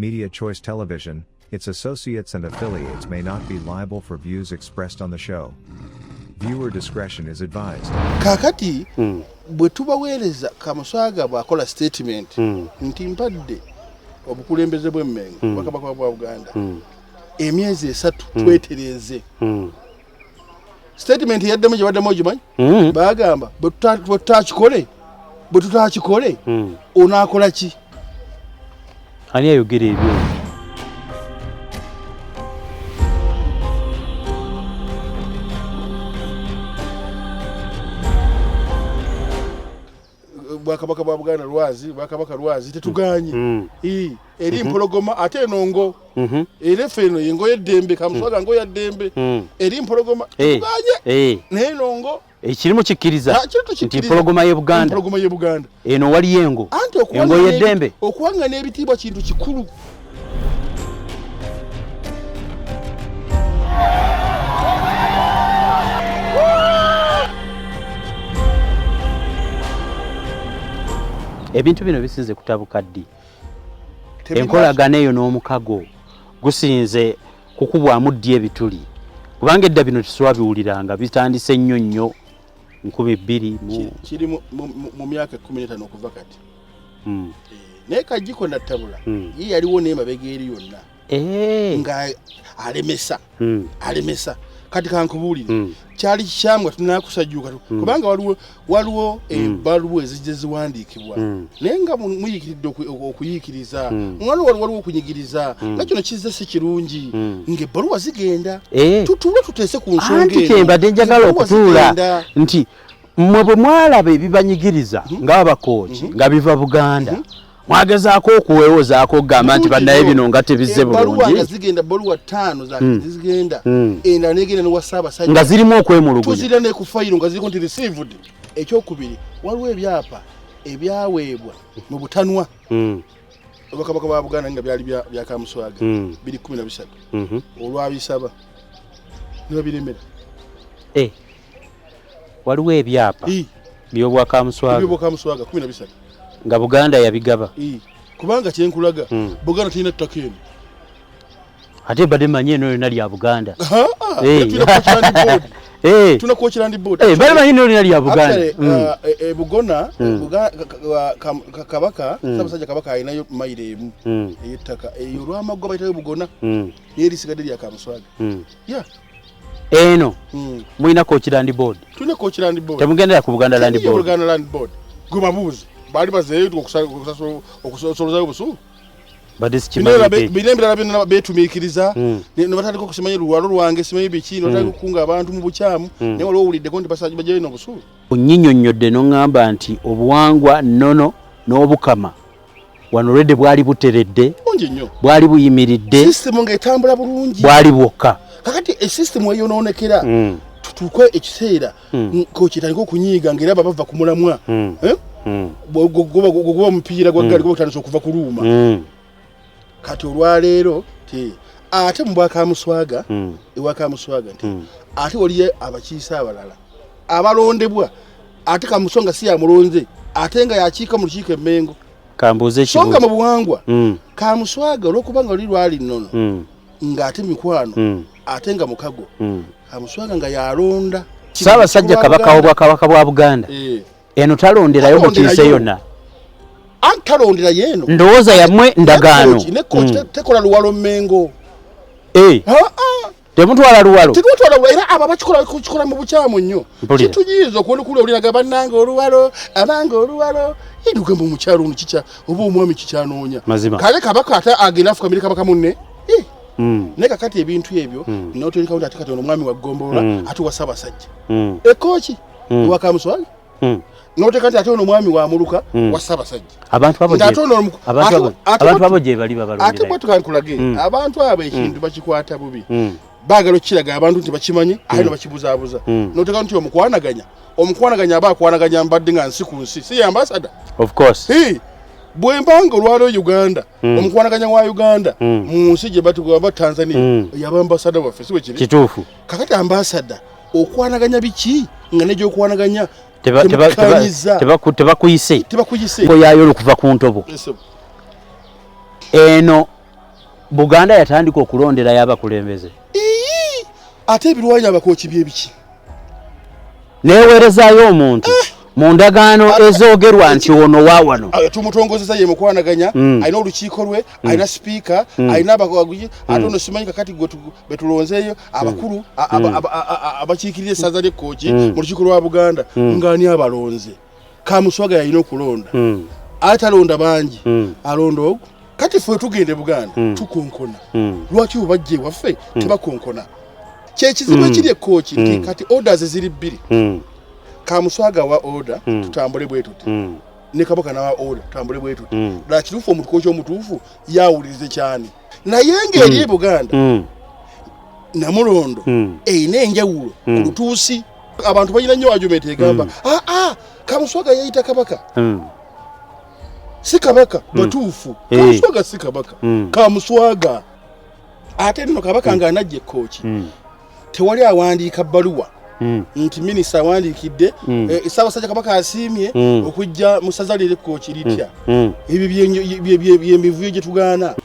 Media Choice Television, its associates and affiliates may not be liable for views expressed on the show. Viewer discretion is advised. Kakati bwe tubaweereza Kamuswaga bw'akola statement nti mpadde obukulembeze bw'emmengo Kabaka wa Uganda emyezi 3 twetereze statement yaddemu gye baddemu ogimanyi bagamba bwe tutakikole onaakola ki ani ayogera ebyo Bwakabaka bwa Buganda lwazi tetuganye eri mpologoma ate enongo era feno yengo yeddembe Kamuswaga ngo yaddembe eri mpologoma tuganye n'enongo ekirimu kikkiriza nti mpologoma ye Buganda eno wali yengo engo yeddembe okuwanga n'ebitiibwa kintu kikulu. Ebintu bino bisinze kutabuka ddi enkolagana eyo n'omukago gusinze kukubwamu ddi ebituli kubanga edda bino tuswabiwuliranga bitandise nnyo 2000 kiri mu myaka 15 okuva kati naye kajjiko nattabula ye yaliwo n'emabega eri yonna nga alemesa kati kankubuulire kyali kyamwe tunakusajjuka kubanga waliwo ebbaluwa ezijje ziwandiikibwa naye nga muyikiridde okuyikiriza mwali waliwo okunyigiriza nga kino kizze si kirungi ng'ebbaluwa zigenda tutuule tuteese ku nsonga anti kyembadde njagala okutuula nti mmwe bwe mwalaba ebibanyigiriza ng'abakooki nga biva Buganda mwagezaako okuweewozaako okugamba nti bannaye bino nga tebizze bulungi zigenda baluwa 5 zigenda endala negenda ne Ssaabasajja nga zirimu okwemulugunya tuzira ne ku fayiro nga ziriko nti received ekyokubiri waliwo ebyapa ebyaweebwa mu butanwa Bakabaka ba Buganda nga byali bya Kamuswaga biri 13 olwabisaba nibabiremera waliwo ebyapa by'obwa Kamuswaga 13 nga Buganda yabigaba kubanga kyenkulaga Buganda tulina ttaka eno ate badde manyi eno yonna lya Buganda tunakwokera ndi board badde manyi eno yonna lya Buganda Bugona Kabaka Ssaabasajja Kabaka alinayo mayiro emu ey'ettaka eyo olw'amaggwa bayitayo Bugona n'erisigadde lya Kamuswaga eno mulina Kkooki board tulina Kkooki board temugendera ku Buganda Land Board Buganda Land Board gwe babuuzi bali bazeeyo okusolozayo obusuulu badde sikimanyi birembera byonna beetumiikiriza ne batandika okusimanyi luwalo lwange simanyi biki ne batandika okukunga abantu mu bukyamu naye waliwo owuliddeko nti basajja bajjayo n'obusuulu onnyinyonnyodde n'oŋŋamba nti obuwangwa nnono n'obukama wano olwedde bwali buteredde bwali buyimiridde sisitemu ng'etambula bulungi bwali bwokka kakati esisitemu eyonoonekera tutuuke ekiseera kokitandika okunyiiga ng'era bava ku mulamwa goba omupiira gwa ggaali gutandise okuva ku luuma kati olwaleero ate mu Bwakamuswaga ewa Kamuswaga nti ate waliyo abakiise abalala abalondebwa ate Kamusonga si yamulonze ate nga yakiika mu lukiiko emmengo kambuuze songa mu buwangwa Kamuswaga olw'okubanga oli lwali nnono ng'ate mikwano ate nga mukago Kamuswaga nga yalonda Ssaabasajja Kabaka w'Obwakabaka bwa Buganda eno talonderayo mukiise yonna talondera yeno ndowooza yamwe ndagaano tekola luwalo mmengo temutwala luwalo era abo bakikola mu bukyamu nnyo kituyiiza okuwona okuli olinaga bannanga oluwalo abanga oluwalo edugamba omukyalo ono kikya oba omwami kikyanoonya kale Kabaka ate agenda afukamire Kabaka munne naye kakati ebintu ebyo notoleka nti ate kati ono omwami wa Ggombolola ate wa Ssaabasajja Kkooki wa Kamuswaga noteka nti ate ono omwami wa Muluka wa Ssaabasajja abantu abo gye bali babalondera ate bwatukankulage abantu abo ekintu bakikwata bubi baagala okukiraga abantu nti bakimanyi ate no bakibuzaabuza noteka nti omukwanaganya aba akwanaganya mbadde nga nsi ku nsi si ambassador of course bwembanga olwalo Uganda omukwanaganya wa Uganda mu nsi gye batugamba Tanzania yaba ambassador waffe siwe kiri kituufu kakati ambassador okwanaganya biki nga nejo okwanaganya tebakuyise ngo yayo okuva ku ntobo eno Buganda yatandika okulondera y'abakulembeze. Ate ebirwanya abakooki byebiki? Neewerezaayo omuntu mu ndagaano ezoogerwa nti ono waawano. Tumutongozesa ye mukwanaganya, alina olukiiko lwe, alina sipiika, alina abakugu, ate ono simanyi kakati gwe betulonzeeyo abakulu abakiikirira essaza ly'Kkooki mu lukiiko lwa Buganda ng'ani abalonze. Kamuswaga yalina okulonda. Atalonda bangi, alonda ogwo. Kati ffe tugende Buganda tukonkona. Lwaki bajje waffe tebakonkona? Kyekizibu ekiri Kkooki nti kati orders ziri bbiri. Kamuswaga wa order tutambule bwe tuti. Ne Kabaka na wa order tutambule bwe tuti. Dala kituufu omutukooki omutuufu yawulirize cyane. Naye ng'eri e Buganda Namulondo eyina enjawulo ku lutuusi. Abantu balina nnyo argument egamba Kamuswaga yayita Kabaka. Si Kabaka batuufu. Kamuswaga si Kabaka. Kamuswaga ate nno Kabaka ng'anajja Kkooki tewali awandiika bbaluwa nti minisita awandiikidde Ssaabasajja Kabaka asiimye okujja mu ssaza lye Kkooki litya. Ebyo by'emivuyo gye tugaana.